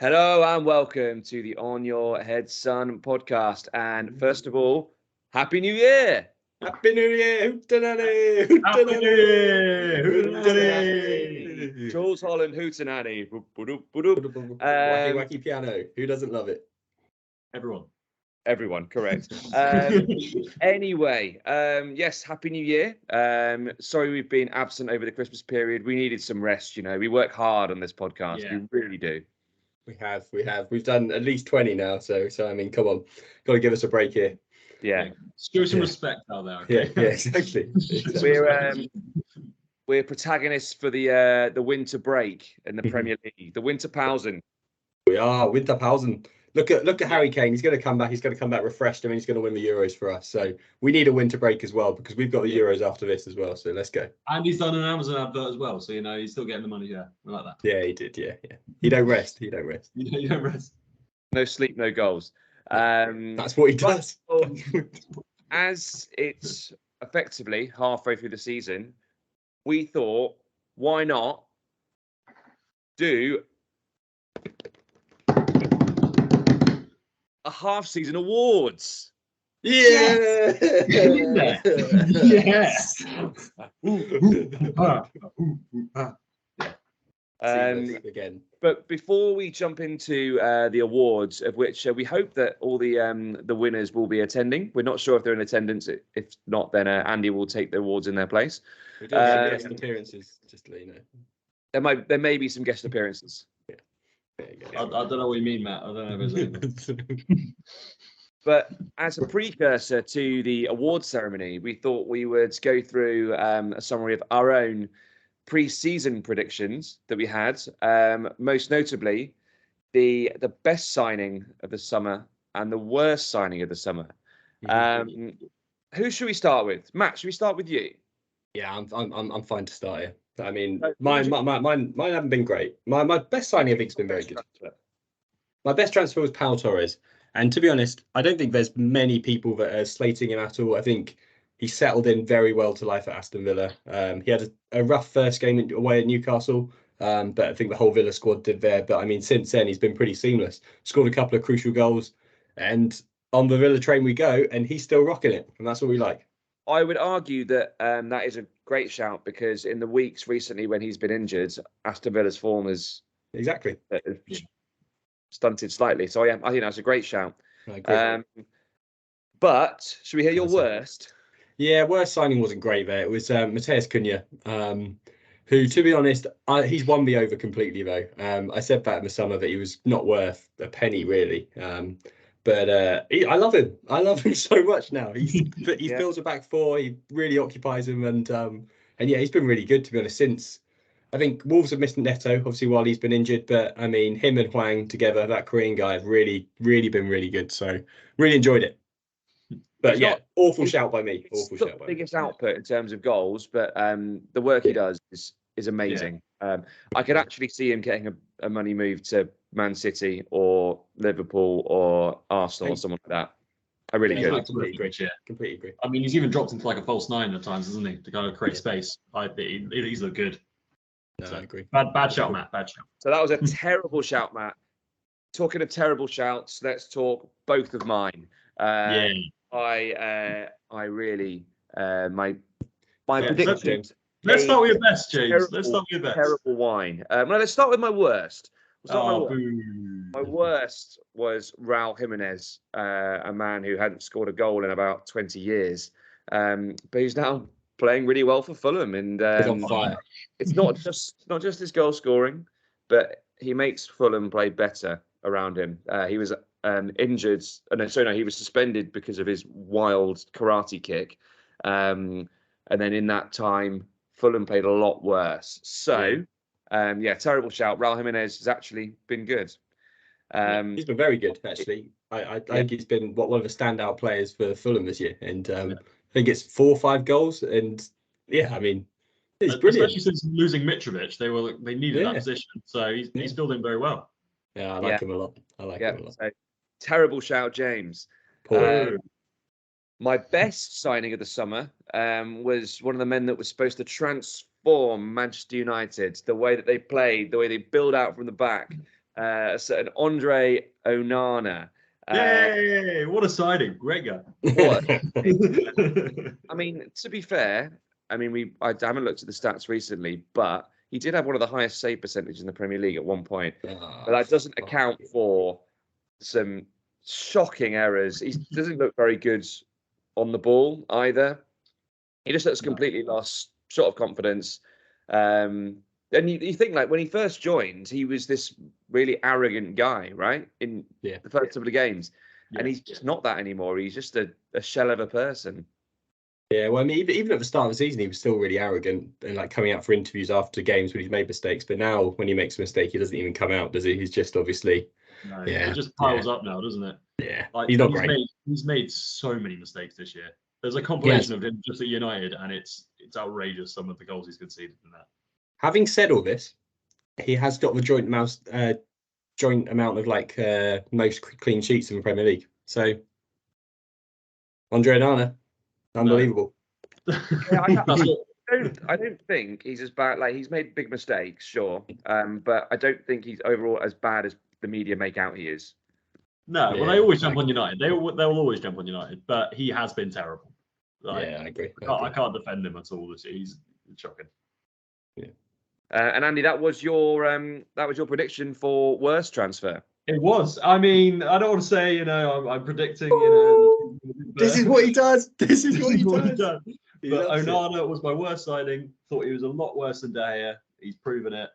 Hello and welcome to the On Your Head Son podcast. And first of all, Happy New Year! Happy New Year! Hootenanny! Happy New Year! Hootenanny! Jules Holland, Hootenanny. Wacky wacky piano. Who doesn't love it? Everyone, correct. Anyway, yes, Happy New Year. Sorry we've been absent over the Christmas period. We needed some rest, you know. We work hard on this podcast. Yeah. We really do. We have. We've done at least 20 now, so I mean, come on. Got to give us a break here. Yeah. Show some respect out there. Okay? Yeah, exactly. We're protagonists for the winter break in the Premier League, the winter pausen. We are winter pausen. Look at Harry Kane. He's going to come back. He's going to come back refreshed. I mean, he's going to win the Euros for us. So we need a winter break as well because we've got the Euros after this as well. So let's go. And he's done an Amazon advert as well. So, you know, he's still getting the money. Yeah, I like that. Yeah, he did. Yeah. He don't rest. You don't rest. No sleep, no goals. That's what he does. As it's effectively halfway through the season, we thought, why not do a half-season awards? Yeah. Yes. Again. But before we jump into the awards, of which we hope that all the winners will be attending. We're not sure if they're in attendance. If not, then Andy will take the awards in their place. We do have guest appearances, just to let you know. There may be some guest appearances. Yeah. There you I don't know what you mean, Matt. I don't know if it's But as a precursor to the award ceremony, we thought we would go through a summary of our own pre-season predictions that we had. Most notably, the best signing of the summer and the worst signing of the summer. Who should we start with? Matt, should we start with you? Yeah, I'm fine to start here. I mean, mine haven't been great. My best signing, I think, has been very good. My best transfer was Pau Torres. And to be honest, I don't think there's many people that are slating him at all. I think he settled in very well to life at Aston Villa. He had a rough first game away at Newcastle, but I think the whole Villa squad did there. But I mean, since then, he's been pretty seamless. Scored a couple of crucial goals. And on the Villa train we go, and he's still rocking it. And that's what we like. I would argue that that is a great shout because in the weeks recently when he's been injured, Aston Villa's form is stunted slightly. So I think that's a great shout. I agree. But should we hear your worst? Yeah, worst signing wasn't great there. It was Matheus Cunha, who, to be honest, he's won me over completely though. I said that in the summer that he was not worth a penny really. But I love him. I love him so much now. He fills a back four. He really occupies him, and yeah, he's been really good to be honest. Since I think Wolves have missed Neto obviously while he's been injured, but I mean him and Hwang together, that Korean guy, have really been really good. So really enjoyed it. But awful shout by me. Awful shout by me. Biggest output in terms of goals, but the work he does is amazing. I could actually see him getting a money move to Man City or Liverpool or Arsenal or someone like that. I really do. Completely agree. I mean, he's even dropped into like a false nine at times, hasn't he? To kind of create space. He's looked good. No, I agree. Bad shout, Matt. Bad shout. So that was a terrible shout, Matt. Talking of terrible shouts, let's talk both of mine. I really my predictions. Let's start with your best, James. Let's start with your best. Terrible wine. No, let's start with my worst. My worst was Raul Jimenez, a man who hadn't scored a goal in about 20 years, but he's now playing really well for Fulham, and he's on fire. It's not just his goal scoring, but he makes Fulham play better around him. He was injured. He was suspended because of his wild karate kick, and then in that time, Fulham played a lot worse. So. Terrible shout. Raul Jimenez has actually been good. He's been very good, actually. I think he's been one of the standout players for Fulham this year. And I think it's 4 or 5 goals. And I mean, it's brilliant. Especially since losing Mitrovic, they needed that position. So he's filled in very well. Yeah, I like him a lot. I like him a lot. So, terrible shout, James. My best signing of the summer was one of the men that was supposed to transform Manchester United, the way that they played, the way they build out from the back. a certain Andre Onana. Yay! What a signing! Great guy. What? I mean, to be fair, I mean, I haven't looked at the stats recently, but he did have one of the highest save percentages in the Premier League at one point. But that doesn't account for some shocking errors. He doesn't look very good on the ball either. He just looks completely lost, short of confidence. And you think, like, when he first joined, he was this really arrogant guy, right? In the first couple of games. And he's just not that anymore. He's just a shell of a person. Yeah, well, I mean, even at the start of the season, he was still really arrogant and like coming out for interviews after games when he's made mistakes. But now, when he makes a mistake, he doesn't even come out, does he? He's just obviously, it just piles up now, doesn't it? Yeah, like, he's not great. He's made so many mistakes this year. There's a compilation of him just at United, and it's outrageous some of the goals he's conceded in that. Having said all this, he has got the joint amount of like most clean sheets in the Premier League. So, Andre Onana. Unbelievable. I don't think he's as bad. Like, he's made big mistakes, sure, but I don't think he's overall as bad as the media make out he is. No, well, they always jump on United. They'll always jump on United, but he has been terrible. Like, I agree. I can't defend him at all. He's shocking. Yeah. And Andy, that was your prediction for worst transfer. It was. I mean, I don't want to say, I'm predicting, this is what he does. This is what he does. But Onana was my worst signing. Thought he was a lot worse than De Gea. He's proven it.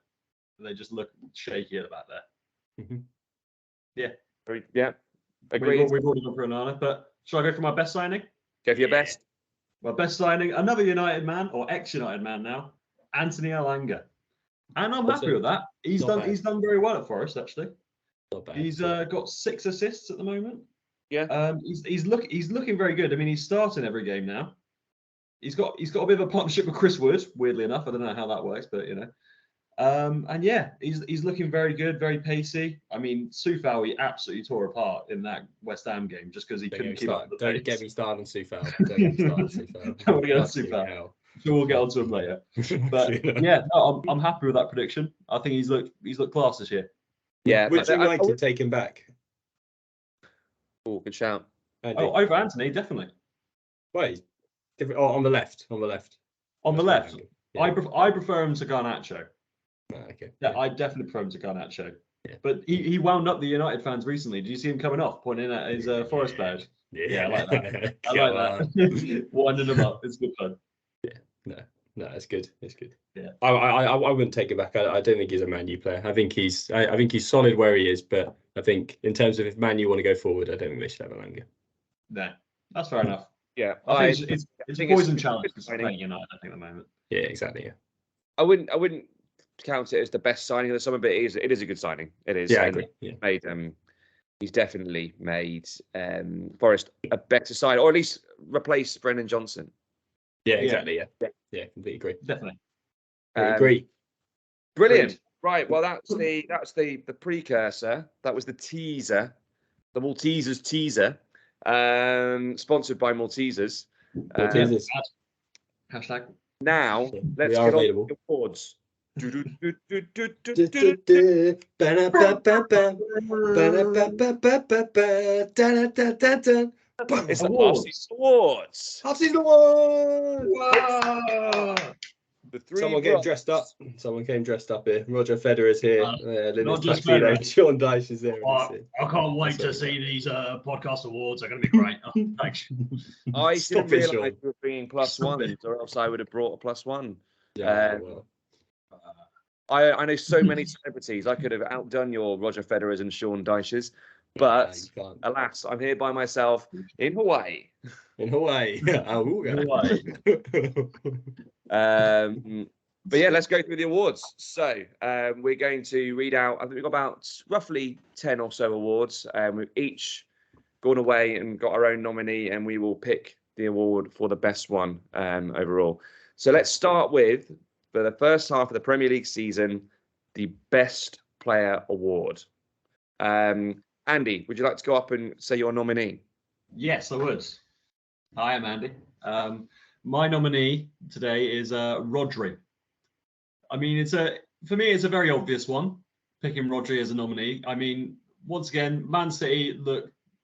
They just look shaky at the back there. Mm-hmm. Yeah. Yeah. Agreed. We've already gone for Onana, but shall I go for my best signing? Go for your best. My best signing, another United man, or ex-United man now, Anthony Elanga. And I'm happy with that. He's done very well at Forest, actually. Not bad. He's got 6 assists at the moment. Yeah. He's looking very good. I mean, he's starting every game now. He's got a bit of a partnership with Chris Wood, weirdly enough. I don't know how that works, but and yeah, he's looking very good, very pacey. I mean, Soufal, he absolutely tore apart in that West Ham game just because he couldn't keep up. Don't get me started on Soufal. Don't get me started on Soufal. Don't want to get on Soufal. Sure, we'll get onto him later. But yeah, no, I'm happy with that prediction. I think he's looked class this year. Yeah. Would you like to take him back? Oh, good shout. Andy. Oh, over Anthony, definitely. Wait, on the left. On the left. On the left. Yeah. I prefer him to Garnacho. Okay. Yeah, I definitely prefer him to Garnacho. Yeah. But he wound up the United fans recently. Did you see him coming off, pointing at his Forest badge? Yeah, I like that. I like that. Winding him up. It's good fun. Yeah. No, it's good. It's good. Yeah. I wouldn't take it back. I don't think he's a Man U player. I think he's solid where he is, but I think in terms of if Man U want to go forward, I don't think they should have Elanga. No, that's fair enough. Yeah. I think it's a poison challenge for playing United, I think, at the moment. Yeah, exactly. Yeah. I wouldn't count it as the best signing of the summer, but it is a good signing. It is. Yeah, I agree. Yeah. He's definitely made Forest a better side, or at least replace Brendan Johnson. Yeah, exactly. Yeah, completely agree. Definitely. Agree. Brilliant. Agreed. Right. Well, that's the precursor. That was the teaser, the Maltesers teaser, sponsored by Maltesers. Maltesers. Hashtag. Now let's we get are on available. to the awards. It's the Awards. Half-season awards. Half-season awards. Wow. The three Someone came dressed up. Someone came dressed up here. Roger Federer's here. Not just Tuxedo. Federer. Sean Dyche is there. I can't wait to see these podcast awards. They're going to be great. Thanks. I Stop didn't it, realise Sean. you were bringing +1s, or else I would have brought a +1. Yeah, well. I know so many celebrities. I could have outdone your Roger Federers and Sean Dyches, but you can't. alas, I'm here by myself in Hawaii. In Hawaii. Hawaii. But yeah, let's go through the awards. So we're going to read out, I think we've got about roughly 10 or so awards. We've each gone away and got our own nominee, and we will pick the award for the best one overall. So let's start with, for the first half of the Premier League season, the Best Player Award. Andy, would you like to go up and say your nominee? Yes, I would. Hi, I'm Andy. My nominee today is Rodri. I mean, for me, it's a very obvious one. picking Rodri as a nominee. I mean, once again, Man City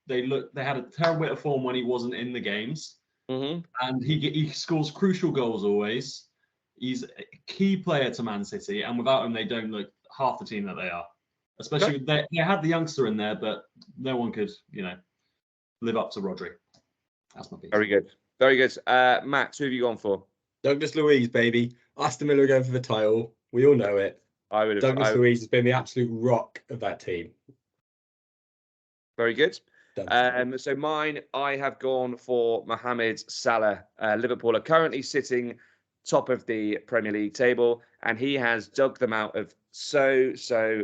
they had a terrible bit of form when he wasn't in the games, Mm-hmm. and he scores crucial goals always. He's a key player to Man City, and without him, they don't look half the team that they are. Especially they had the youngster in there, but no one could, live up to Rodri. That's my piece. Very good. Very good. Matt, who have you gone for? Douglas Luiz, baby. Aston Villa are going for the title. We all know it. I would have. Douglas Luiz has been the absolute rock of that team. Very good. So mine, I have gone for Mohamed Salah. Liverpool are currently sitting top of the Premier League table, and he has dug them out of so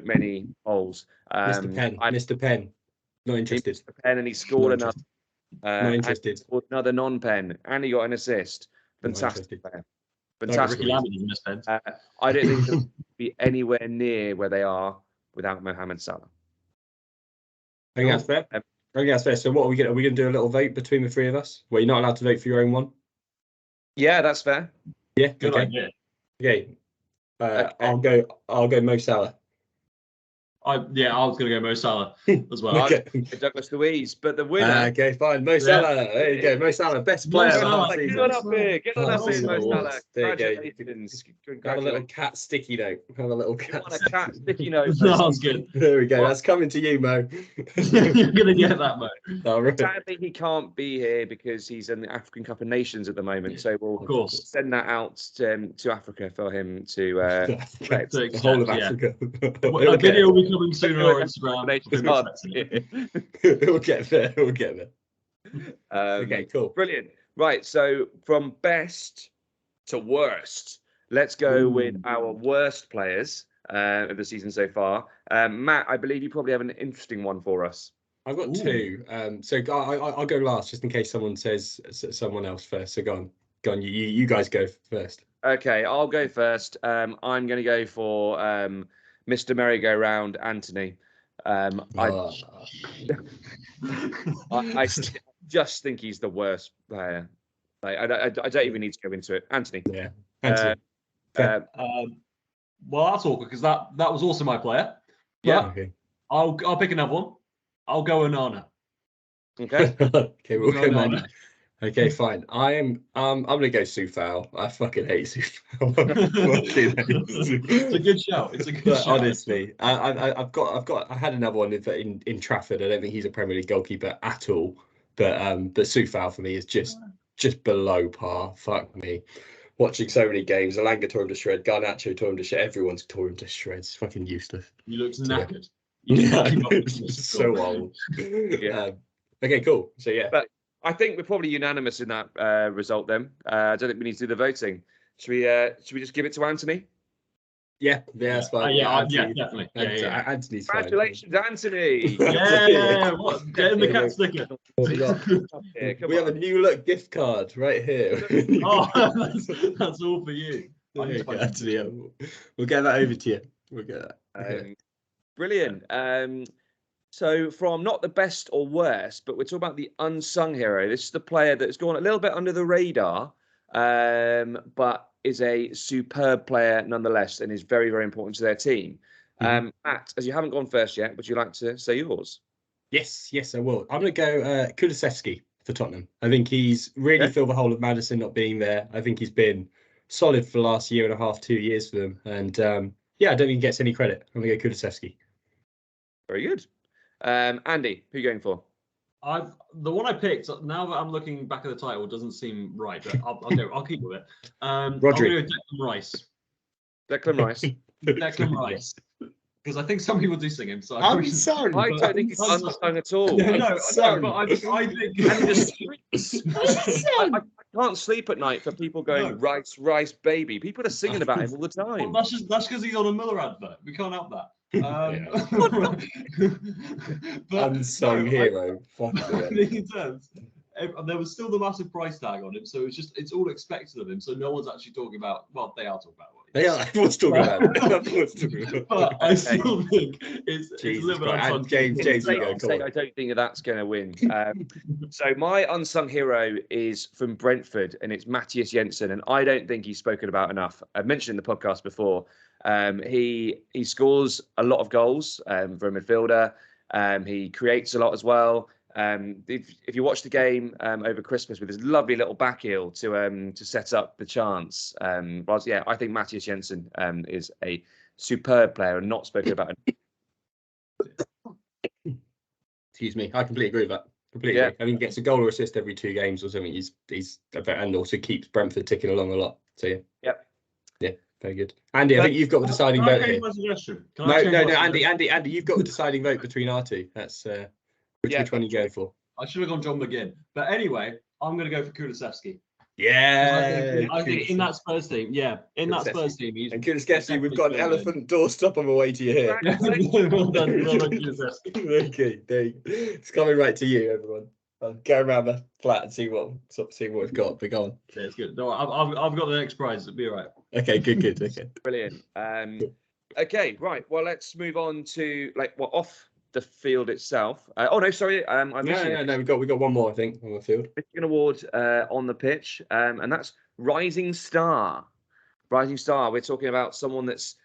many holes. Mr. Penn, not interested. Mr. Penn, and he scored another. Not interested. Another non-pen, and he got an assist. Fantastic player. Fantastic. Ricky Lambert is missed. I don't think they'll be anywhere near where they are without Mohamed Salah. I think that's fair. I think that's fair. So what are we going to do? A little vote between the three of us? Well, you're not allowed to vote for your own one. Yeah, that's fair. Yeah. Good okay. idea. Okay. Okay. I'll go Mo Salah. I was going to go Mo Salah as well. Okay. Douglas Luiz, but the winner. Okay, fine. Mo Salah. There you go. Mo Salah, best player of the whole season. Get on up here. Get on up here, Mo Salah. There you go. Congratulations. Have a little cat sticky note. Have a little cat. On a cat sticky note. Sounds good. There we go. That's coming to you, Mo. You're going to get that, Mo. All right. Sadly, he can't be here because he's in the African Cup of Nations at the moment. So we'll Of course. send that out to Africa for him to correct. The whole of Africa. A video will be coming soon on Instagram. It'll get there. It'll get there. Okay, cool. Brilliant. Right. So from best to worst, let's go with our worst players of the season so far. Matt, I believe you probably have an interesting one for us. I've got two. So I'll go last just in case someone says someone else first. So go on. You guys go first. Okay, I'll go first. I'm going to go for Mr. Merry-Go-Round, Anthony. I just think he's the worst player. Like, I don't even need to go into it. Anthony. Yeah. Anthony. Well, that's awkward because that was also my player. Yeah. Okay. I'll pick another one. I'll go Onana. Okay. Okay, we'll go Onana. Okay, fine. I'm gonna go Soufal. I fucking hate Soufal. It's a good shout. It's a good shout. Honestly, I had another one in Trafford. I don't think he's a Premier League goalkeeper at all. But Soufal for me is just below par. Fuck me. Watching so many games, Alanga tore him to shreds, Garnacho tore him to shreds, everyone's tore him to shreds. Fucking useless. You look knackered. Yeah, so old. Yeah. Okay, cool. So yeah. But I think we're probably unanimous in that result then. I don't think we need to do the voting. Should we just give it to Anthony? Yeah, that's fine. Definitely. Anthony's Congratulations, fine. Anthony. What? Get in the cat sticker. We have a new look gift card right here. Oh, that's all for you. Anthony, we'll get that over to you. We'll get that. Brilliant. So from not the best or worst, but we're talking about the unsung hero. This is the player that's gone a little bit under the radar, but is a superb player nonetheless and is very, very important to their team. Matt, as you haven't gone first yet, would you like to say yours? Yes, I will. I'm going to go Kulusevski for Tottenham. I think he's really filled the hole of Maddison not being there. I think he's been solid for the last year and a half, 2 years for them. And I don't think he gets any credit. I'm going to go Kulusevski. Very good. Andy, who are you going for? The one I picked, now that I'm looking back at the title, doesn't seem right, but I'll keep with it. Rodri. Declan Rice. Declan Rice. Declan Rice. Because I think some people do sing him. So I'm sorry. I don't think he's unsung at all. No, but I think. I can't sleep at night for people going Rice, baby. People are singing about him all the time. Well, that's because he's on a Miller advert. We can't help that. Unsung hero. In terms, there was still the massive price tag on him, so it's all expected of him. So no one's actually talking about. Well, they are talking about Yeah, everyone's talking about it. Everyone's talking about it. But I still think it's a Jesus little bit Christ. And unfortunate. James, you For go. argument's sake, I don't think that's going to win. So my unsung hero is from Brentford, and it's Matthias Jensen, and I don't think he's spoken about enough. I've mentioned in the podcast before. He scores a lot of goals for a midfielder. He creates a lot as well. If you watch the game over Christmas with his lovely little back heel to set up the chance, I think Matthias Jensen is a superb player and not spoken about enough. Excuse me. I completely agree with that. Completely. Yeah. I mean, he gets a goal or assist every 2 games or something. He's and also keeps Brentford ticking along a lot. So yeah. Yep. Yeah. Very good. Andy, I think you've got the deciding vote here. My suggestion? No, Andy, you've got the deciding vote between our two. That's which one are you going for? I should have gone John McGinn. But anyway, I'm going to go for Kulusevski. Yeah. I think in that Spurs team, he's... And Kulusevski, we've got an elephant doorstop on the way to you here. well done, Kulusevski. Okay, there you go. It's coming right to you, everyone. I'll go around the flat and see what we've got. But go on. Yeah, it's good. No, I've got the next prize. It'll be all right. Okay, good. Okay. Brilliant. Okay, right. Well, let's move on to off the field itself. I missed No. We got one more, I think, on the field. Michigan Award on the pitch, and that's Rising Star. Rising Star. We're talking about someone that's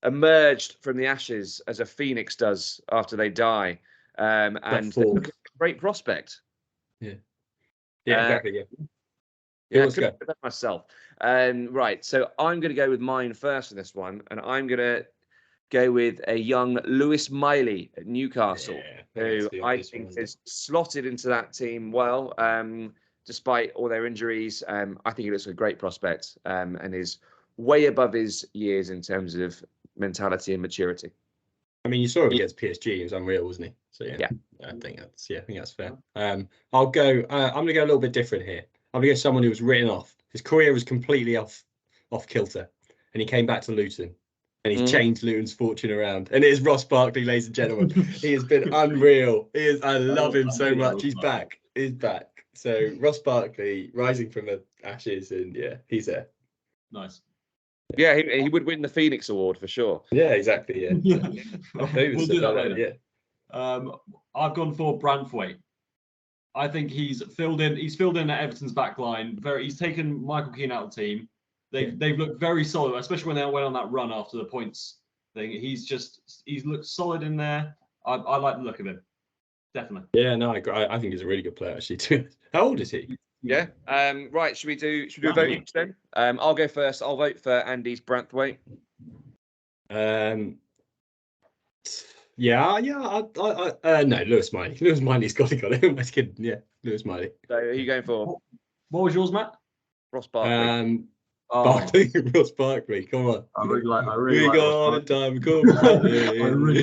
emerged from the ashes as a phoenix does after they die, and a great prospect. Yeah. Exactly. Yeah, I couldn't put that myself. Right, so I'm going to go with mine first in this one, and I'm going to go with a young Lewis Miley at Newcastle, who I think is slotted into that team well, despite all their injuries. I think he looks a great prospect and is way above his years in terms of mentality and maturity. I mean, you saw him against PSG; he was unreal, wasn't he? So yeah. I think that's fair. I'll go. I'm going to go a little bit different here. I'm going to go someone who was written off. His career was completely off kilter, and he came back to Luton, and he's changed Luton's fortune around. And it is Ross Barkley, ladies and gentlemen. He has been unreal. I love him so much. He's back. He's back. So Ross Barkley rising from the ashes, and he's there. Nice. Yeah, he would win the Phoenix Award for sure. Yeah, exactly. Yeah. We'll do that later. Yeah. I've gone for Branthwaite. I think he's filled in at Everton's back line. He's taken Michael Keane out of the team. They've looked very solid, especially when they went on that run after the points thing. He's looked solid in there. I like the look of him. Definitely. Yeah, no, I agree. I think he's a really good player actually too. How old is he? Yeah. Right. Should we do a vote each then? I'll go first. I'll vote for Andy's Branthwaite. No, Lewis Miley. Lewis Miley's got it. I'm just kidding. Yeah, Lewis Miley. So who are you going for? What was yours, Matt? Ross Barkley. Ross Barkley. Come on. I really like I really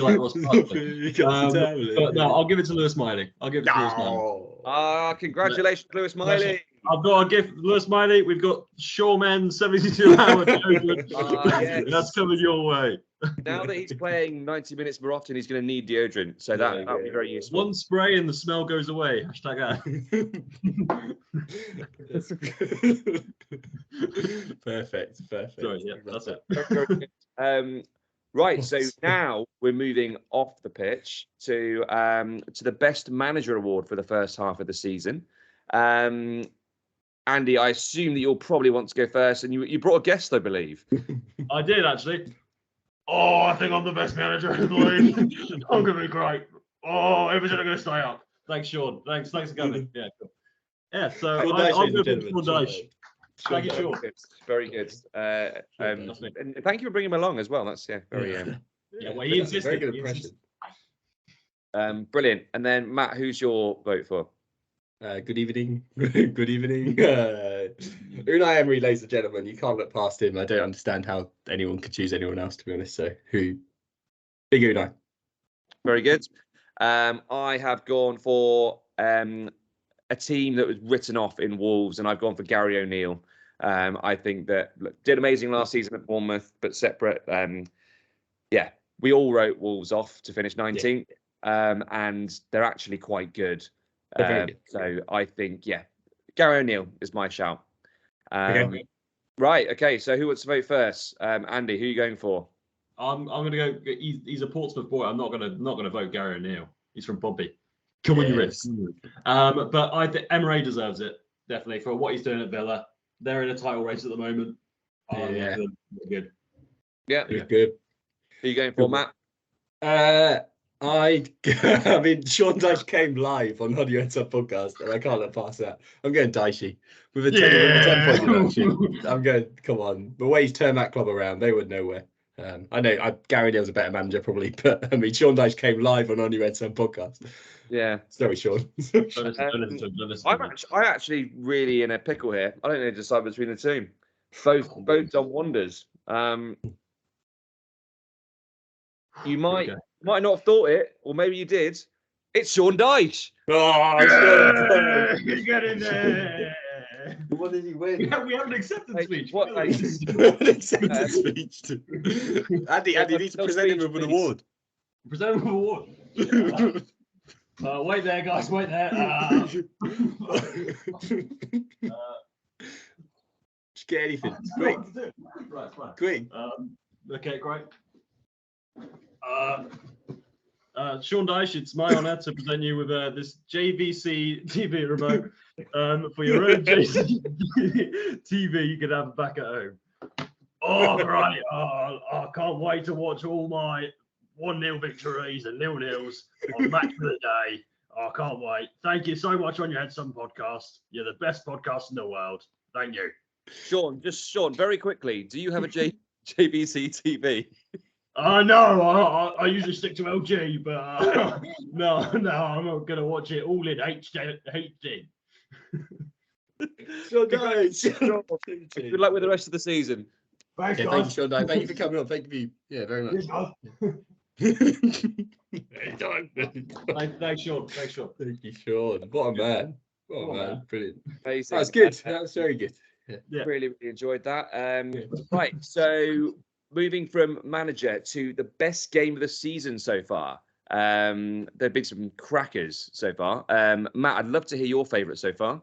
like Ross Barkley. But no, I'll give it to Lewis Miley. Lewis Miley. Congratulations, Lewis Miley. I've got a gift, Lewis Miley. We've got Shawmen 72 hour deodorant. Yes. That's coming your way. Now that he's playing 90 minutes more often, he's going to need deodorant. So that'll be very useful. One spray and the smell goes away. Hashtag that. Perfect. Sorry, yeah, that's it. Right, so now we're moving off the pitch to the Best Manager Award for the first half of the season. Andy, I assume that you'll probably want to go first, and you brought a guest, I believe. I did actually. Oh, I think I'm the best manager in the league. I'm gonna be great. Oh, Everton are gonna stay up. Thanks, Sean. Thanks for coming. Yeah, cool. Yeah, so I'm going to Sean Dyche. Thank you, Sean. Very good. And thank you for bringing him along as well. That's very. Well, he insisted. Very good impression. Brilliant. And then Matt, who's your vote for? Good evening. Good evening. Unai Emery, ladies and gentlemen, you can't look past him. I don't understand how anyone could choose anyone else, to be honest. So Big Unai. Very good. I have gone for a team that was written off in Wolves, and I've gone for Gary O'Neill. I think that did amazing last season at Bournemouth, but separate. We all wrote Wolves off to finish 19th, and they're actually quite good. So I think, Gary O'Neill is my shout. Okay. Right. Okay. So who wants to vote first? Andy, who are you going for? I'm gonna go. He's a Portsmouth boy. I'm not gonna vote Gary O'Neill. He's from Pompey. Come on, you Reds. But I think Emery deserves it definitely for what he's doing at Villa. They're in a title race at the moment. Yeah. Good. Yeah. He's good. Who are you going for, Good. Matt? I mean, Sean Dyche came live on How Do You Enter podcast, and I can't let pass that. I'm going Dyche with a 10 point deduction. I'm going. Come on, the way he's turned that club around, they were nowhere. I know Gary O'Neill's a better manager probably, but I mean, Sean Dyche came live on How You Enter podcast. Yeah. Sorry, Sean. I'm actually really in a pickle here. I don't know to decide between the two. Both done wonders. You might not have thought it, or maybe you did. It's Sean Dyche. Oh, Get in there. What did he win? We have an acceptance speech. What? An acceptance speech. Andy needs to present him with an award. Present him with an award. Wait there, guys. Wait there. Just get anything. Quick. Right, fine. Quick. Okay, great. Sean Dyche, it's my honour to present you with this JVC TV remote for your own TV you can have back at home. Oh, right. I can't wait to watch all my 1-0 victories and 0-0s on Match of the Day. I can't wait. Thank you so much on your Headson podcast. You're the best podcast in the world. Thank you. Sean, very quickly, do you have a JVC TV? No, I usually stick to LG, but no, I'm not going to watch it all in HD. Sean Dyche. Good luck with the rest of the season. Thanks, Yeah, guys. thank you, Sean Dyche. Thank you for coming on. Thank you. Yeah, very much. Thanks, Sean. Thank you, Sean. What a man. What a man. Brilliant. Amazing. That was good. That was very good. Yeah. Really enjoyed that. Right, so moving from manager to the best game of the season so far. There have been some crackers so far. Matt, I'd love to hear your favourite so far.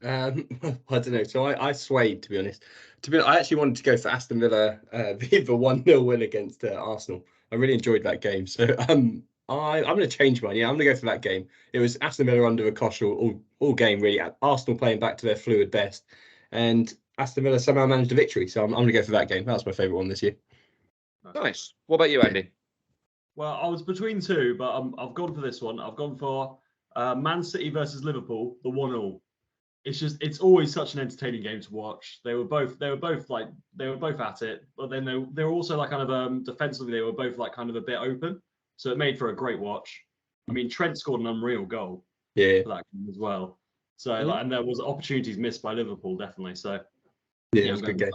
I don't know. So I swayed, to be honest. I actually wanted to go for Aston Villa, the 1-0 win against Arsenal. I really enjoyed that game. So I'm going to change mine. Yeah, I'm going to go for that game. It was Aston Villa under Koshal all game, really. Arsenal playing back to their fluid best. And Aston Villa somehow managed a victory. So I'm going to go for that game. That was my favourite one this year. Nice. What about you, Andy? Well, I was between two, but I've gone for this one. I've gone for Man City versus Liverpool, the 1-0. It's always such an entertaining game to watch. They were both at it, but then they were also like kind of defensively they were both like kind of a bit open, so it made for a great watch. I mean, Trent scored an unreal goal for that game as well. So and there was opportunities missed by Liverpool definitely. So it was a good game.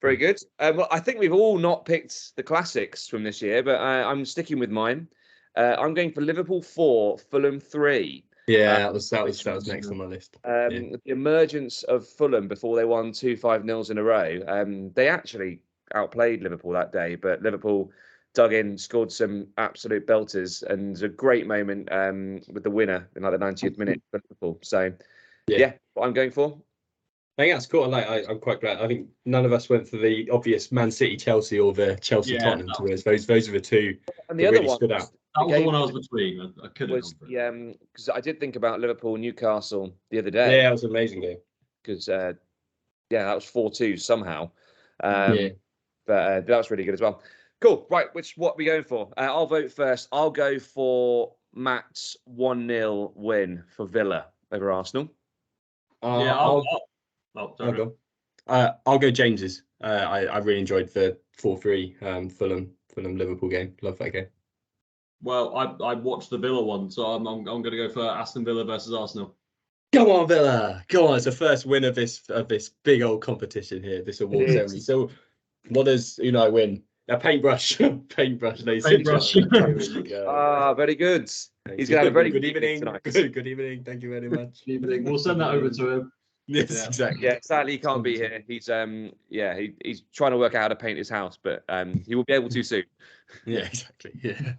Very good. Well, I think we've all not picked the classics from this year, but I'm sticking with mine. I'm going for Liverpool 4, Fulham 3. Yeah, that was next on my list. The emergence of Fulham before they won 2 5-0s in a row. They actually outplayed Liverpool that day, but Liverpool dug in, scored some absolute belters, and a great moment with the winner in like the 90th minute for Liverpool. So, yeah, what I'm going for. I think that's cool. I'm quite glad. I think none of us went for the obvious Man City Chelsea or the Chelsea Tottenham. Whereas those are the two. And the other really one stood out. That was the one I was between. I couldn't. Because I did think about Liverpool Newcastle the other day. Yeah, it was an amazing game. Because that was 4-2 somehow. But that was really good as well. Cool. Right, what are we going for? I'll vote first. I'll go for Matt's 1-0 win for Villa over Arsenal. I'll go James's. I really enjoyed the 4-3 Fulham Liverpool game. Love that game. Well, I watched the Villa one, so I'm going to go for Aston Villa versus Arsenal. Come on, Villa! Come on, it's the first win of this big old competition here, this award ceremony. So, what does Unai win? A paintbrush. Paintbrush. Very good. He's going to have a very good evening. Good evening. Thank you very much. Good evening. We'll send that over to him. Yes, exactly. Yeah, sadly he can't be here. He's he's trying to work out how to paint his house, but he will be able to soon. Yeah, exactly. Yeah.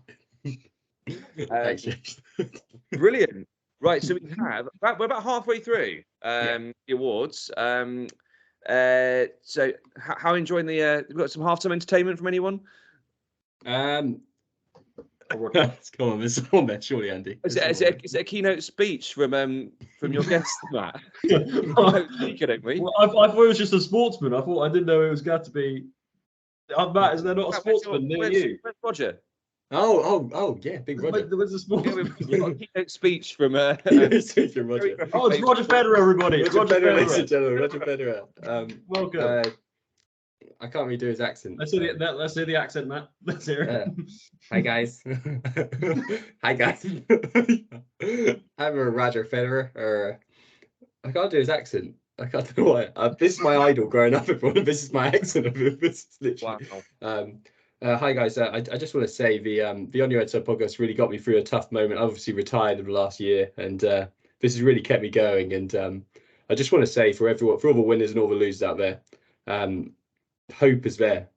Brilliant. Right, so we're about halfway through the awards. So how enjoying the? We've got some halftime entertainment from anyone? Come on, there's someone there, surely, Andy. Is it a keynote speech from your guest, Matt? Speaker, don't we? Well, I thought it was just a sportsman. I didn't know it was going to be. Matt, is there not a sportsman near you? Where's Roger? Oh, yeah, big Roger. There's a sportsman. We've got a keynote speech from Roger. Oh, it's Roger Federer, everybody. Roger Federer, ladies and gentlemen. Roger Federer. Welcome. I can't really do his accent. Let's hear the accent, Matt. Let's hear it. Hi guys. Hi guys. I'm a Roger Federer. Or I can't do his accent. I can't know why. This is my idol growing up. Everyone, this is my accent of it. This is literally. Wow. Hi guys. I just want to say the On Your Headset podcast really got me through a tough moment. I obviously retired in the last year, and this has really kept me going. And I just want to say for all the winners and all the losers out there, hope is there.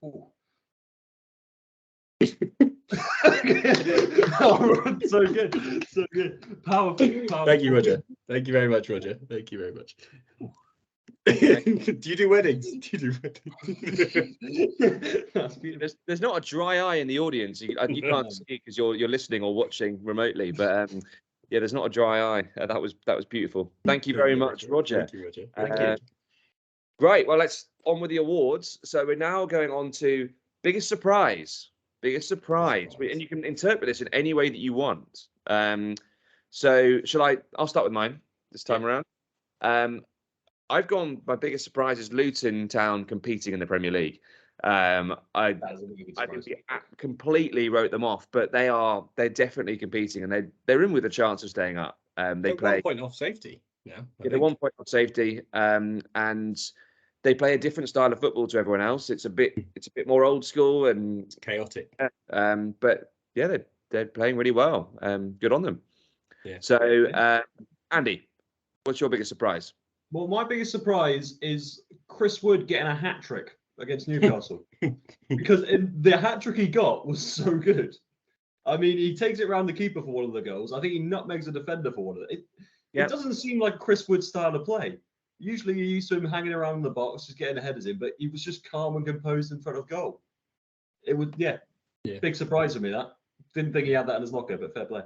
Oh, so good, powerful. Thank you, Roger. Thank you very much, Roger. Thank you very much. Do you do weddings? There's not a dry eye in the audience. You can't see because you're listening or watching remotely, but yeah, there's not a dry eye. That was beautiful. Thank you very much, Roger. Thank you, Roger. Thank you. Right, well, let's on with the awards. So we're now going on to biggest surprise, and you can interpret this in any way that you want. So I'll start with mine this time around. I've gone, my biggest surprise is Luton Town competing in the Premier League. I completely wrote them off, but they're definitely competing, and they're in with a chance of staying up. They play 1 point off safety. Yeah, they're 1 point off safety, and they play a different style of football to everyone else. It's a bit more old school and chaotic. But yeah, they're playing really well. Good on them. Yeah. So Andy, what's your biggest surprise? Well, my biggest surprise is Chris Wood getting a hat trick against Newcastle because the hat trick he got was so good. I mean, he takes it around the keeper for one of the goals. I think he nutmegs a defender for one of it. It doesn't seem like Chris Wood's style of play. Usually you're used to him hanging around in the box, just getting ahead of him, but he was just calm and composed in front of goal. It was, big surprise for me, that. Didn't think he had that in his locker, but fair play.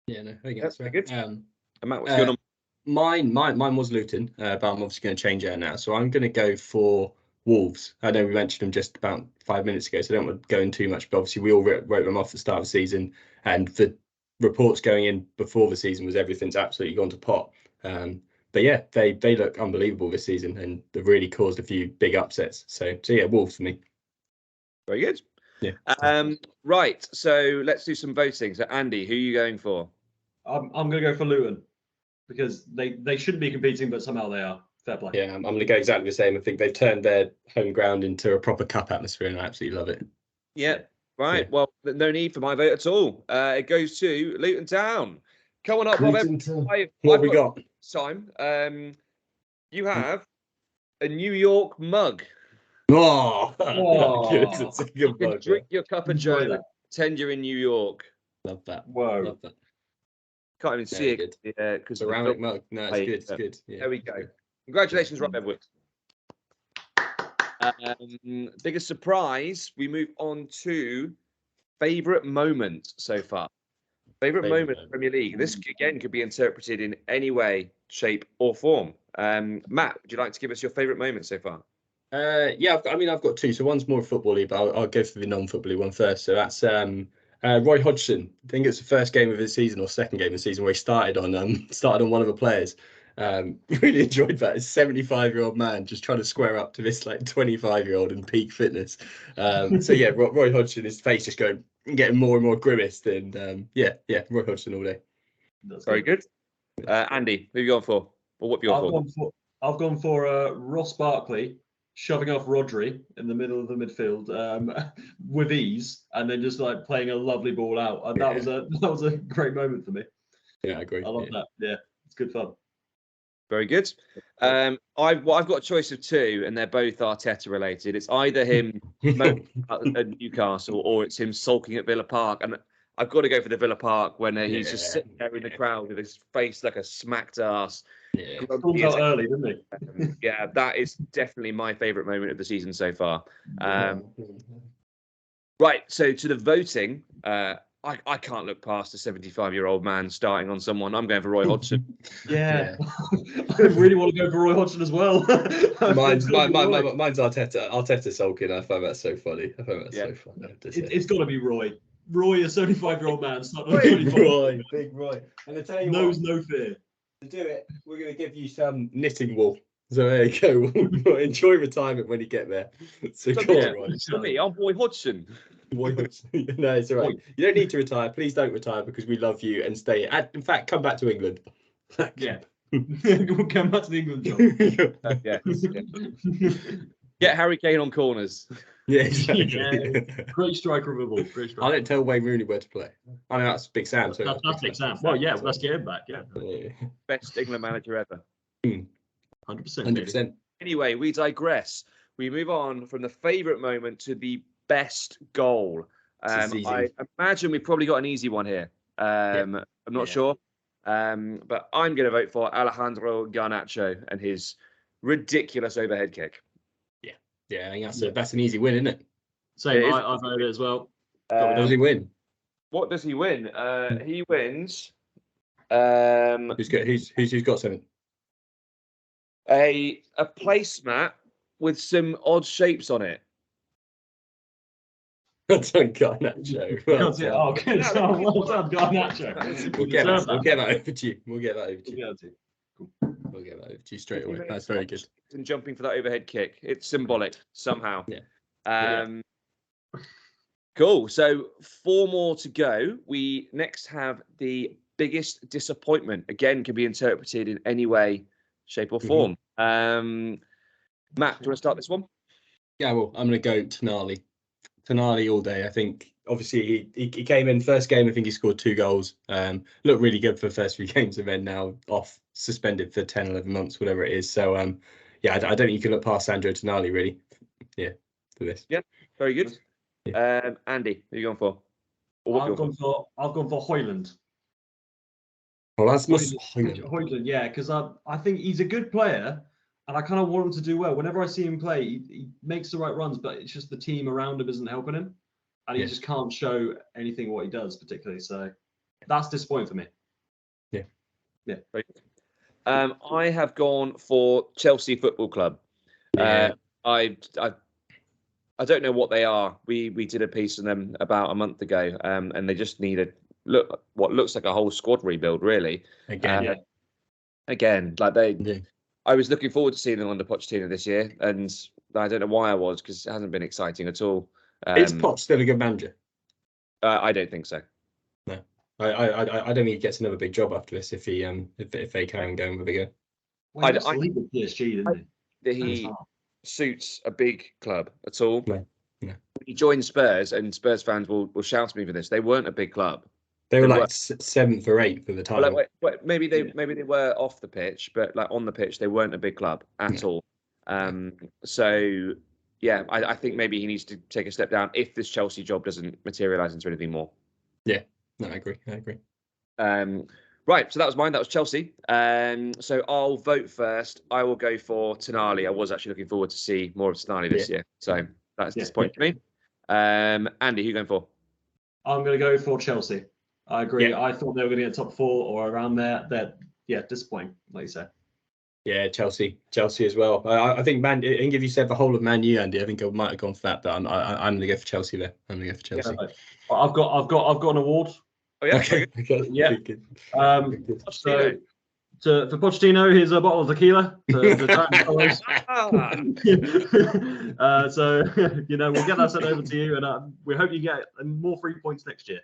Yeah, no, I think that's very fair. good. And Matt, what's your number? Mine was Luton, but I'm obviously going to change it now. So I'm going to go for Wolves. I know we mentioned them just about 5 minutes ago, so I don't want to go in too much, but obviously we all wrote them off at the start of the season, and the reports going in before the season was everything's absolutely gone to pot. But yeah, they look unbelievable this season, and they've really caused a few big upsets. So yeah, Wolves for me. Very good. Yeah. Right. So let's do some voting. So Andy, who are you going for? I'm going to go for Luton because they shouldn't be competing, but somehow they are. Fair play. Yeah, I'm going to go exactly the same. I think they've turned their home ground into a proper cup atmosphere, and I absolutely love it. Yeah. Right. Yeah. Well, no need for my vote at all. It goes to Luton Town. Coming up, what have we got? Time. You have a New York mug. Oh, good. It's a good mug. Drink your cup of Joe. Pretend you're in New York. Love that. Whoa. Love that. Can't even see it because ceramic mug. No, it's good. It's good. Yeah. There we go. Congratulations, Rob Edwards. Biggest surprise. We move on to favourite moment so far. Favourite moment in the Premier League. This again could be interpreted in any way, shape, or form. Matt, would you like to give us your favourite moment so far? Yeah, I've got two. So one's more football-y, but I'll go for the non-football-y one first. So that's Roy Hodgson. I think it's the first game of the season or second game of the season where he started on one of the players. Really enjoyed that. It's a 75-year-old man just trying to square up to this like 25-year-old in peak fitness. So yeah, Roy Hodgson, his face just getting more and more grimaced, and Roy Hodgson all day. That's very good. Andy, who are you going for? Or what have you gone for? I've gone for Ross Barkley shoving off Rodri in the middle of the midfield with ease, and then just like playing a lovely ball out. And that was a great moment for me. Yeah, I agree. I love that. Yeah, it's good fun. Very good. I've got a choice of two, and they're both Arteta related. It's either him at Newcastle or it's him sulking at Villa Park. And I've got to go for the Villa Park when he's just sitting there in the crowd with his face like a smacked ass. Yeah. Stormed out early, didn't he? Yeah, that is definitely my favourite moment of the season so far. Right, so to the voting, I can't look past a 75-year-old man starting on someone. I'm going for Roy Hodgson. Yeah. I really want to go for Roy Hodgson as well. Mine's Arteta. Arteta sulking. I find that so funny. I find that so funny. I have to say. It's got to be Roy. Roy, a 75-year-old man, starting on Big 25. Roy, Big Roy. And I tell you Knows what, no fear. to do it, we're going to give you some knitting wool. So there you go. Enjoy retirement when you get there. So go on, Roy. For me, I'm Roy Hodgson. No, it's all right. You don't need to retire. Please don't retire because we love you and stay. In fact, come back to England. Yeah. We'll come back to the England job. Yeah. Get Harry Kane on corners. Yeah, exactly. Yeah. Great striker of a ball. Great striker. I don't tell Wayne Rooney where to play. I know that's Big Sam. So That's Big Sam. Well, yeah, let's get him back. Yeah. Best England manager ever. 100%. 100%. Anyway, we digress. We move on from the favourite moment to the best goal. I imagine we've probably got an easy one here. I'm not sure. But I'm going to vote for Alejandro Garnacho and his ridiculous overhead kick. Yeah, I think that's an easy win, isn't it? Same, I voted as well. Does he win? What does he win? He wins. Who's got something? A placemat with some odd shapes on it. Well done, Garnacho. Well done, Garnacho. We'll get that over to you. We'll get that over to you. Cool. We'll get that over to you straight away. That's very good. And jumping for that overhead kick. It's symbolic somehow. Yeah. Cool. So 4 more to go. We next have the biggest disappointment. Again, can be interpreted in any way, shape or form. Matt, do you want to start this one? Yeah, well, I'm going to go Tonali. Tonali all day. I think obviously he came in first game. I think he scored 2 goals. Looked really good for the first few games and then now off suspended for 10, 11 months, whatever it is. So I don't think you can look past Sandro Tonali really. Yeah, for this. Yeah, very good. Yeah. Andy, who are you going for? I've gone for Højlund. Well, that's Højlund, yeah, because I think he's a good player. And I kind of want him to do well. Whenever I see him play, he makes the right runs, but it's just the team around him isn't helping him. And he just can't show anything what he does, particularly. So that's disappointing for me. Yeah. I have gone for Chelsea Football Club. I don't know what they are. We did a piece on them about a month ago, and they just need what looks like a whole squad rebuild, really. Again, like they... Yeah. I was looking forward to seeing them under Pochettino this year, and I don't know why I was, because it hasn't been exciting at all. Is Poch still a good manager? I don't think so. No, I don't think he gets another big job after this if he if they carry on going with it again. Well, I leave with PSG, didn't he suits a big club at all. No. When he joined Spurs, and Spurs fans will shout at me for this, they weren't a big club. They were like 7th or 8th at the time. Maybe they were off the pitch, but like on the pitch, they weren't a big club at all. So yeah, I think maybe he needs to take a step down if this Chelsea job doesn't materialise into anything more. Yeah, no, I agree. Right, so that was mine. That was Chelsea. So I'll vote first. I will go for Tonali. I was actually looking forward to see more of Tonali this year, so that's disappointing to me. Andy, who are you going for? I'm going to go for Chelsea. I agree. Yeah. I thought they were going to get top 4 or around there. That disappointing, like you said. Yeah, Chelsea as well. I think I think if you said the whole of Man U, Andy, I think I might have gone for that. But I'm going to go for Chelsea there. I'm going to go for Chelsea. Yeah, I've got an award. Oh yeah. Okay. Yeah. So for Pochettino, here's a bottle of tequila. So we'll get that sent over to you, and we hope you get more 3 points next year.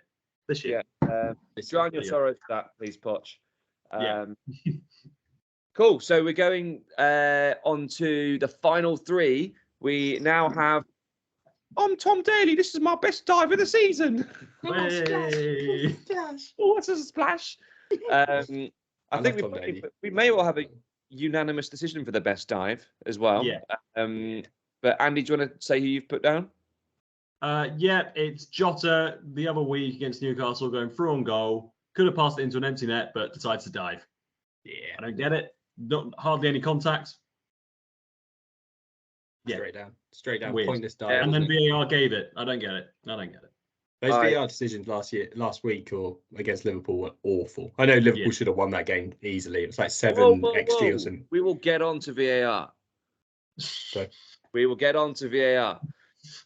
This year. Yeah. Drown your sorrows for that, please, Poch. Cool. So we're going on to the final 3. We now have... I'm Tom Daly. This is my best dive of the season. Splash. Oh, what's a splash? I think we may well have a unanimous decision for the best dive as well. Yeah. But Andy, do you want to say who you've put down? It's Jota the other week against Newcastle going through on goal. Could have passed it into an empty net, but decides to dive. Yeah. I don't get it. not hardly any contact. Yeah. Straight down, Weird. pointless dive. And then VAR gave it. I don't get it. Those VAR decisions last week or against Liverpool were awful. I know Liverpool should have won that game easily. It was like 7 XG or something. We will get on to VAR. So, we will get on to VAR.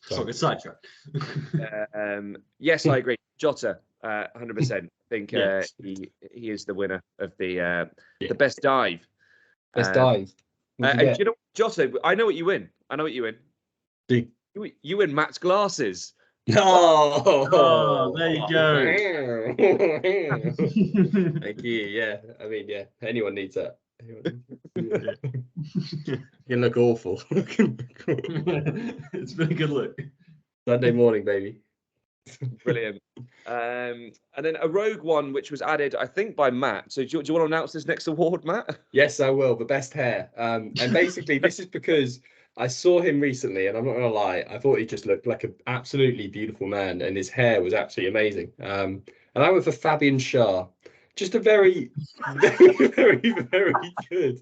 So good sidetrack. Yes, I agree. Jota, 100%. I think he is the winner of the best dive. Best dive. And you know, Jota, I know what you win. You win Matt's glasses. Oh, there you go. Thank you. Yeah, I mean, anyone needs that. You can look awful. It's been a good look. Sunday morning, baby. Brilliant. And then a rogue one, which was added, I think, by Matt. So do you want to announce this next award, Matt? Yes, I will. The best hair. And basically, this is because I saw him recently, and I'm not going to lie, I thought he just looked like an absolutely beautiful man, and his hair was absolutely amazing. And I went for Fabian Schär. Just a very, very, very, very good,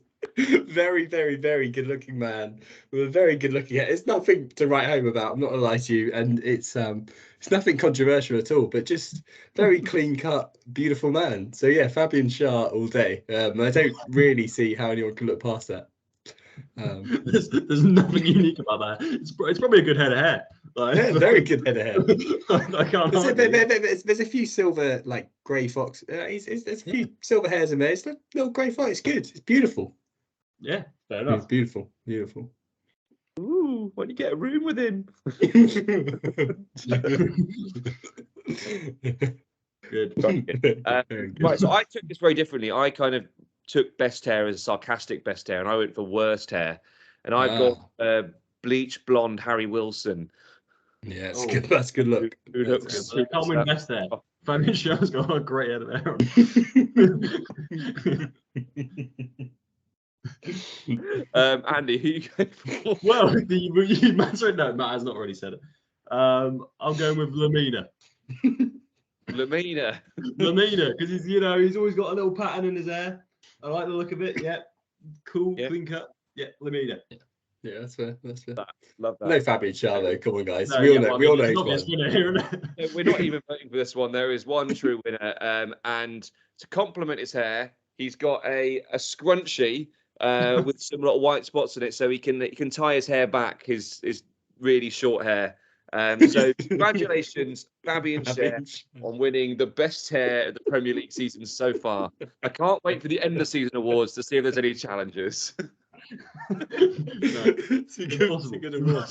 very, very, very good-looking man with a very good-looking hair. It's nothing to write home about. I'm not going to lie to you, and it's nothing controversial at all, but just very clean-cut, beautiful man. So yeah, Fabian Schär all day. I don't really see how anyone can look past that. There's nothing unique about that. It's probably a good head of hair. Yeah, very good head of hair. I can't. There's a few silver, like grey fox. There's a few silver hairs in there. It's a little grey fox. It's good. It's beautiful. Yeah, fair enough. It's beautiful. Beautiful. Ooh, when you get a room with him. Good. Right, so I took this very differently. I kind of took best hair as a sarcastic best hair, and I went for worst hair. And I've got bleach blonde Harry Wilson. Yeah, it's good. That's good look. Who looks? I can't win best hair. Fabian Schär's got a great head of hair on. Andy, who you going for? Well, Matt has not already said it. I'm going with Lamina. Lamina, because he's always got a little pattern in his hair. I like the look of it. Yeah, cool, clean cut. Yeah, Lamina. Yeah, that's fair. Love that. No Fabian Schär though. Come on, guys. No, we all know. We're not even voting for this one. There is one true winner. And to complement his hair, he's got a scrunchie with some little white spots in it, so he can tie his hair back. His really short hair. So congratulations, Fabian Schär, on winning the best hair of the Premier League season so far. I can't wait for the end of season awards to see if there's any challenges. It's a good award.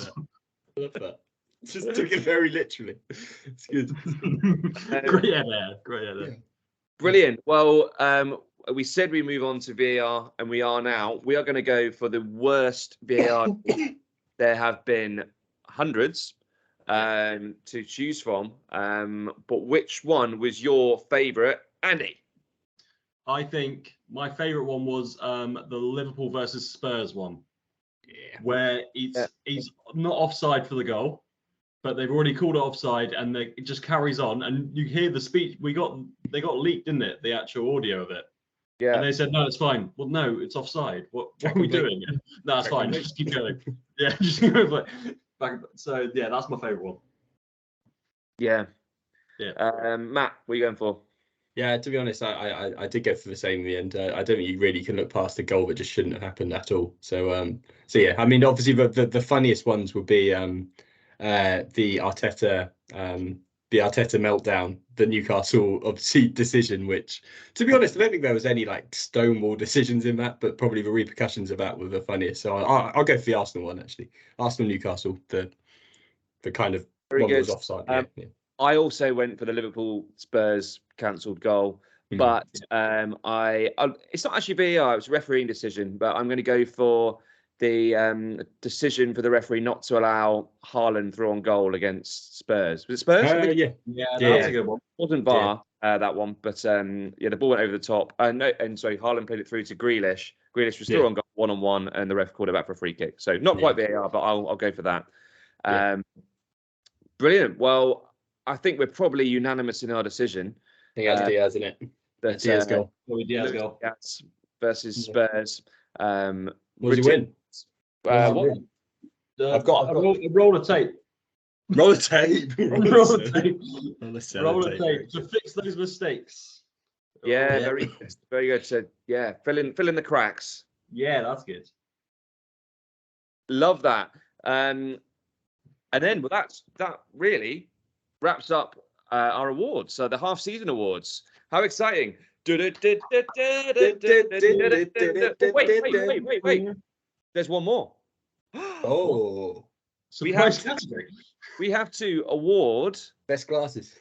I love that. Just took it very literally. It's good. Great head there. Brilliant. Well, we said we move on to VAR, and we are now. We are going to go for the worst VAR. There have been hundreds to choose from, but which one was your favourite, Andy? I think my favourite one was the Liverpool versus Spurs one, where he's not offside for the goal, but they've already called it offside, and it just carries on, and you hear the speech. They got leaked, didn't it? The actual audio of it. Yeah. And they said, no, it's fine. Well, no, it's offside. What are we doing? No, it's fine. Just keep going. Yeah, just go back. So yeah, that's my favourite one. Yeah. Matt, what are you going for? Yeah, to be honest, I did go for the same in the end. I don't think you really can look past the goal that just shouldn't have happened at all. So yeah, I mean, obviously the funniest ones would be the Arteta meltdown, the Newcastle obviously decision, which, to be honest, I don't think there was any like stonewall decisions in that, but probably the repercussions of that were the funniest. So I'll go for the Arsenal one, actually. Arsenal Newcastle, the kind of very one good. that was offside. Yeah. I also went for the Liverpool Spurs cancelled goal, but it's not actually VAR, it was a refereeing decision, but I'm going to go for the decision for the referee not to allow Haaland through on goal against Spurs. Was it Spurs? Yeah, that's a good one. It wasn't VAR, that one, but the ball went over the top. Haaland played it through to Grealish. Grealish was through on goal 1-on-1, and the ref called it back for a free kick. So not quite VAR, but I'll go for that. Brilliant. Well, I think we're probably unanimous in our decision. I think that's Diaz, isn't it? That Diaz goal. Diaz goal. versus Spurs. What was he win? What? I've got a roller tape. Roller tape. Roller tape. Roller tape to fix those mistakes. Yeah, Yeah. very good. So yeah, fill in the cracks. Yeah, that's good. Love that. And then that really wraps up our awards. So the half-season awards. How exciting! Wait. There's one more. Oh, Surprise category. We have to award. best glasses.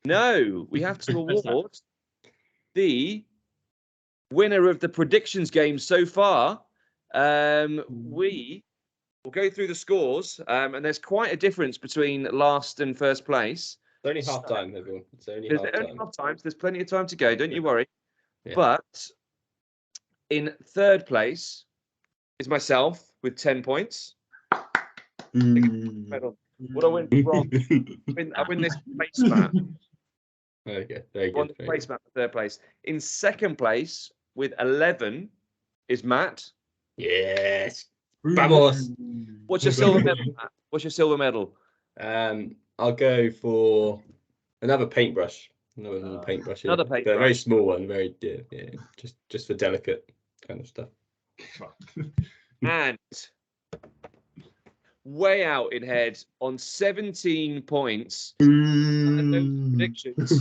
No, we have to award the winner of the predictions game so far. We will go through the scores, and there's quite a difference between last and first place. It's only half time, everyone. It's only There's half only time. half time, so there's plenty of time to go. Don't you worry. Yeah. But in third place is myself with 10 points. Medal. What I win from? I win this placemat. Okay, very Won good. the placemat for third place. In second place with 11 is Matt. Yes. Vamos. What's your silver medal, Matt? What's your silver medal? I'll go for another paintbrush. Another little paintbrush. Another But a paintbrush. very small one. Very just for delicate kind of stuff. And way out in head on 17 points. And those predictions.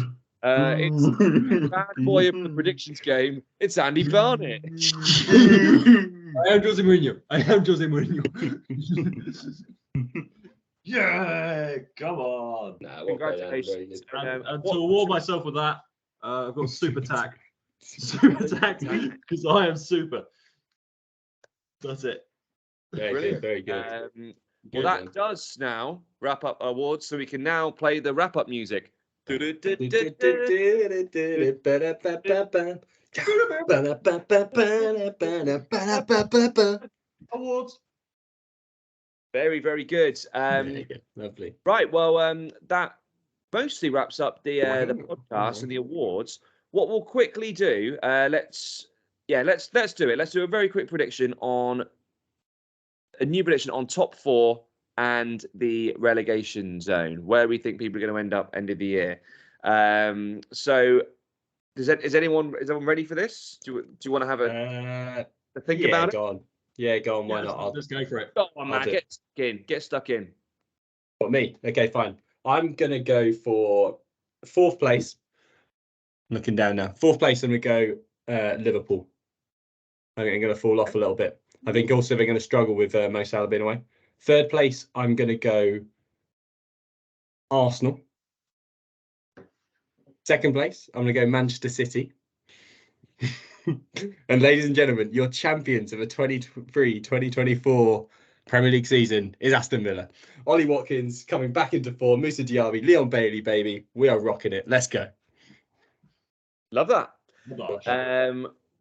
It's the bad boy of the predictions game. It's Andy Barnett. I am Jose Mourinho. Yeah, come on. Nah, Congratulations. And to award myself with that, I've got super tack. Super tack because I am super. That's it. Very good. Well, that does now wrap up our awards, so we can now play the wrap-up music. Awards. Very, very good. Lovely. Right, well, that mostly wraps up the podcast and the awards. What we'll quickly do, let's do it. Let's do a very quick prediction on a new prediction on top four and the relegation zone, where we think people are going to end up end of the year. So, is anyone ready for this? Do you want to have a think about it? Go on. Yeah, go on. Why Yeah, not? let's go for it. Go on, man. Get stuck in. What, me? Okay, fine. I'm gonna go for fourth place. Looking down now. Fourth place, I'm gonna go Liverpool. I think I'm gonna fall off a little bit. I think also they're gonna struggle with Mo Salah being away. Third place, I'm gonna go Arsenal. Second place, I'm gonna go Manchester City. And ladies and gentlemen, your champions of the 2023-2024 Premier League season is Aston Villa. Ollie Watkins coming back into form. Moussa Diaby, Leon Bailey, baby. We are rocking it. Let's go. Love that.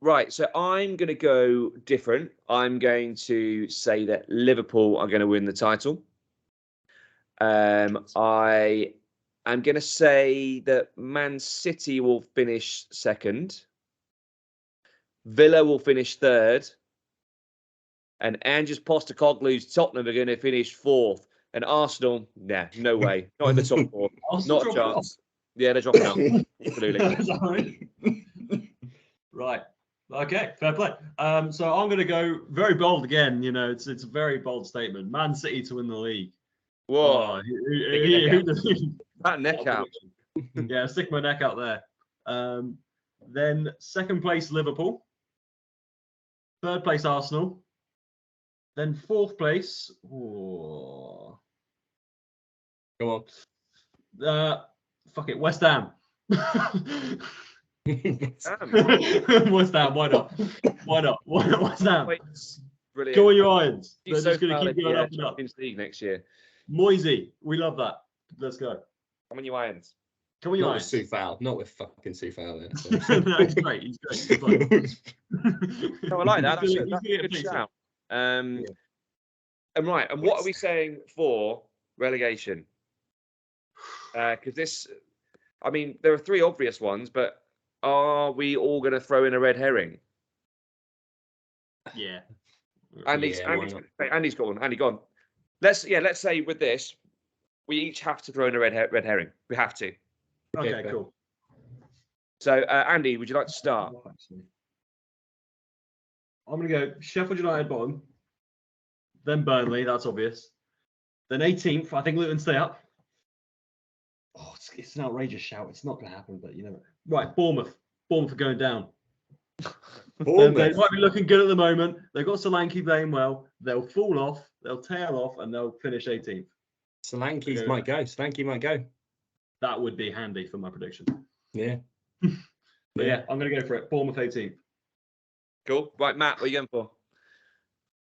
Right, so I'm going to go different. I'm going to say that Liverpool are going to win the title. I am going to say that Man City will finish second. Villa will finish third. And Ange's Postecoglou's Tottenham are going to finish fourth. And Arsenal, nah, no way. Not in the top four. Not a chance. Yeah, they're dropping out. Absolutely. Right. Okay, fair play. So I'm going to go very bold again. You know, it's a very bold statement. Man City to win the league. Whoa. That neck out. Yeah, stick my neck out there. Then second place, Liverpool. Third place, Arsenal. Then fourth place. Oh. Go on. Fuck it, West Ham. West Ham, why not? Why not West Ham? Brilliant. Go on your irons. They're so just going to keep going up and up. Champions League next year. Moisey, we love that. Let's go. Come on, you irons. Come on, your Not irons. with Soufal. Not with fucking Soufal there. No, he's great. He's great. No, I like that. That's a good shout. And right, and what are we saying for relegation? Because this, I mean, there are three obvious ones, but are we all going to throw in a red herring? Yeah. Andy's why not? got one. Andy, go on. Let's say with this, we each have to throw in a red herring. We have to. Okay, fair. cool. So, Andy, would you like to start? I'm going to go Sheffield United bottom, then Burnley, that's obvious. Then 18th, I think Luton stay up. Oh, it's an outrageous shout. It's not going to happen, but you know. Right, Bournemouth. Bournemouth are going down. They might be looking good at the moment. They've got Solanke playing well. They'll fall off. They'll tail off, and they'll finish 18th. Solanke might go. Solanke might go. That would be handy for my prediction. Yeah. But yeah, I'm going to go for it. Bournemouth 18th. Cool. Right, Matt, what are you going for?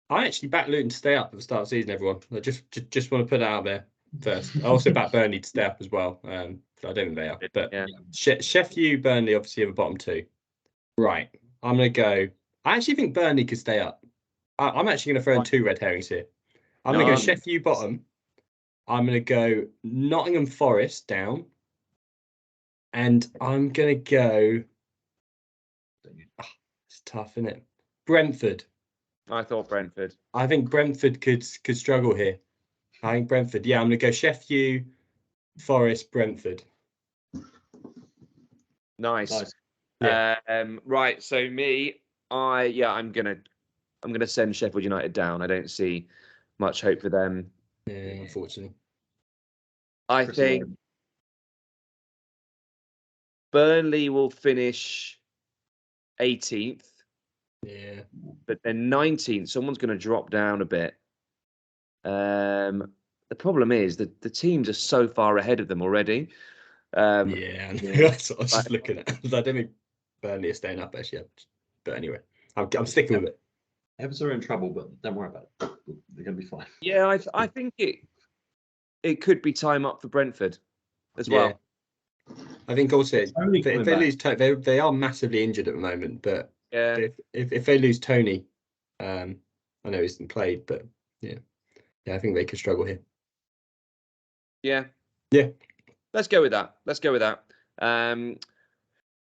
I actually back Luton to stay up at the start of the season, everyone. I just want to put that out there first. I also back Burnley to stay up as well. I don't think they are. But Yeah. Sheffield, Burnley obviously are the bottom two. Right. I'm going to go. I actually think Burnley could stay up. I'm actually going to throw in two red herrings here. I'm going to go Sheffield bottom. I'm going to go Nottingham Forest down. And I'm going to go. It's tough, isn't it? Brentford. I thought Brentford. I think Brentford could struggle here. I think Brentford. Yeah, I'm going to go Sheffield, Forest, Brentford. Nice. Yeah. Right. So me, I'm gonna send Sheffield United down. I don't see much hope for them. Yeah, unfortunately. I think Burnley will finish 18th. Yeah. But then 19th, someone's going to drop down a bit. The problem is that the teams are so far ahead of them already. That's what I was just looking at. I don't think Burnley are staying up actually. But anyway, I'm sticking with it. Everton are in trouble, but don't worry about it. They're going to be fine. Yeah, I think it could be time up for Brentford as well. I think also if they lose, they are massively injured at the moment. But yeah, if they lose Tony, I know he's been played, but yeah, I think they could struggle here. Yeah. Let's go with that.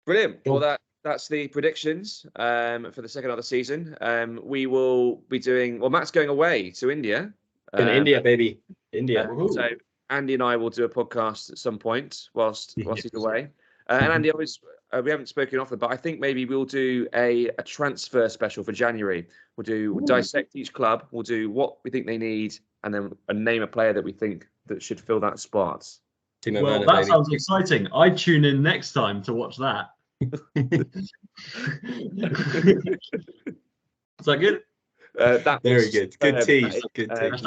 Brilliant. Cool. Well, that's the predictions for the second half of the season. We will be doing. Well, Matt's going away to India. In India, baby, India. So Andy and I will do a podcast at some point whilst he's away. And Andy, we haven't spoken often, but I think maybe we'll do a transfer special for January. We'll dissect each club. We'll do what we think they need, and then name a player that we think that should fill that spot. Well, that sounds exciting. I'd tune in next time to watch that. Is that good? Very good. Good tease. Good tease.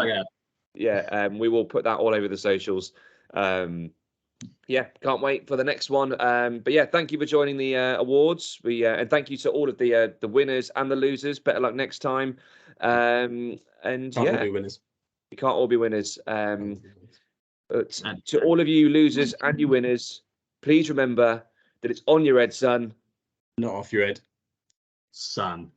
Yeah, we will put that all over the socials. Yeah, can't wait for the next one. But yeah, thank you for joining the awards. And thank you to all of the winners and the losers. Better luck next time. And can't all be winners. You can't all be winners. But to all of you losers and you winners, please remember that it's on your head, son. Not off your head. Son.